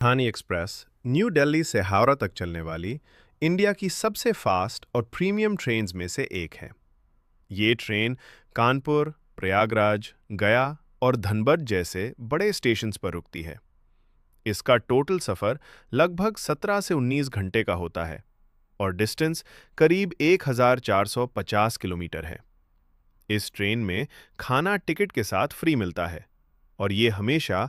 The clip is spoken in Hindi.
राजधानी एक्सप्रेस न्यू दिल्ली से हावड़ा तक चलने वाली इंडिया की सबसे फास्ट और प्रीमियम ट्रेन्स में से एक है। ये ट्रेन कानपुर, प्रयागराज, गया और धनबाद जैसे बड़े स्टेशंस पर रुकती है। इसका टोटल सफ़र लगभग 17 से 19 घंटे का होता है और डिस्टेंस करीब 1450 किलोमीटर है। इस ट्रेन में खाना टिकट के साथ फ्री मिलता है और ये हमेशा